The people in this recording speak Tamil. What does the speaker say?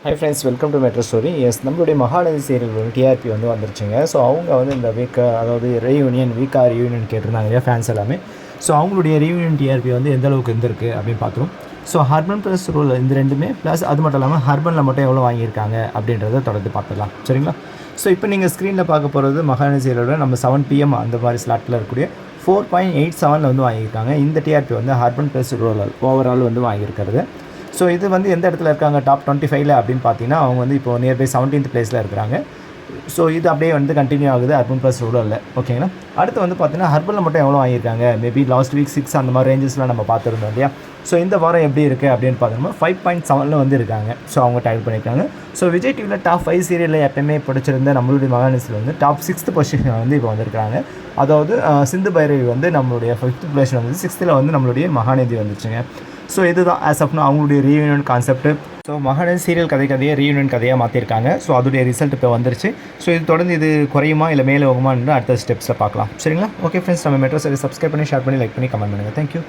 Hi friends, welcome to metro story. நம்மளுடைய மகாநதி சீரியல் வந்து டிஆர்பி வந்து வந்துருச்சுங்க. ஸோ அவங்க வந்து இந்த அதாவது ரீயூனியன் கேட்டிருந்தாங்க இல்லையா ஃபேன்ஸ் எல்லாமே. ஸோ அவங்களுடைய ரீயூனியன் டிஆர்பி வந்து எந்த அளவுக்கு இருந்திருக்கு அப்படின்னு பார்த்துரும். ஸோ ஹர்பன் ப்ளஸ் ரூல் இந்த ரெண்டுமே ப்ளஸ் அது மட்டும் இல்லாமல் ஹர்பனில் மட்டும் எவ்வளோ வாங்கியிருக்காங்க அப்படின்றத தொடர்ந்து பார்த்துக்கலாம், சரிங்களா? ஸோ இப்போ நீங்கள் ஸ்க்ரீனில் பார்க்க போகிறது மகாநதி சீரியலோட நம்ம 7 PM அந்த மாதிரி ஸ்லாட்டில் இருக்கக்கூடிய 4.87 வந்து வாங்கியிருக்காங்க. இந்த டிஆர்பி வந்து ஹர்பன் ப்ளஸ் ரூரல் ஓவரால் வந்து வாங்கியிருக்கிறது. ஸோ இது வந்து எந்த இடத்துல இருக்காங்க டாப் 25ல் அப்படின்னு பார்த்தீங்கன்னா அவங்க வந்து இப்போ நியர்பை 17th பிளேஸில் இருக்கிறாங்க. ஸோ இது அப்படியே வந்து கண்டினியூ ஆகுது அர்பன் ப்ளஸ் ரூரலில், ஓகேங்களா? அடுத்து வந்து பார்த்தீங்கன்னா ஹர்பனில் மட்டும் எவ்வளோ வாங்கியிருக்காங்க, மேபி லாஸ்ட் வீக் 6 அந்த மாதிரி ரேஞ்சஸ்லாம் நம்ம பார்த்துருந்தோம் இல்லையா? ஸோ இந்த வாரம் எப்படி இருக்குது அப்படின்னு பார்த்தோம்னா 5.7 வந்து இருக்காங்க. ஸோ அவங்க டைப் பண்ணியிருக்காங்க. ஸோ விஜய் டிவியில் டாப் 5 சீரியலில் எப்பயுமே பிடிச்சிருந்த நம்மளுடைய மகாநதியில் வந்து டாப் 6th பொசிஷன் வந்து இப்போ வந்திருக்காங்க. அதாவது சிந்து பைரவி வந்து நம்மளுடைய 5th பொசிஷன் வந்து 6th வந்து நம்மளுடைய மகாநதி வந்துச்சுங்க. ஸோ இதுதான் ஆஸ் ஆஃப்னா அவங்களுடைய reunion concept. So Mahanadi serial கதையை ரீயூனியன் கதையாக மாற்றிருக்காங்க. ஸோ அதோடைய ரிசல்ட் இப்போ வந்துருச்சு. ஸோ இது தொடர்ந்து இது குறையுமா இல்லை மேலே போகுமான்னு அடுத்த ஸ்டெப்ஸில் பார்க்கலாம், சரிங்களா? ஓகே ஃப்ரெண்ட்ஸ், நம்ம மெட்ரோ சீரியல் சப்ஸ்கிரைப் பண்ணி ஷேர் பண்ணி லைக் பண்ணி கமெண்ட் பண்ணுங்கள். தேங்க்யூ.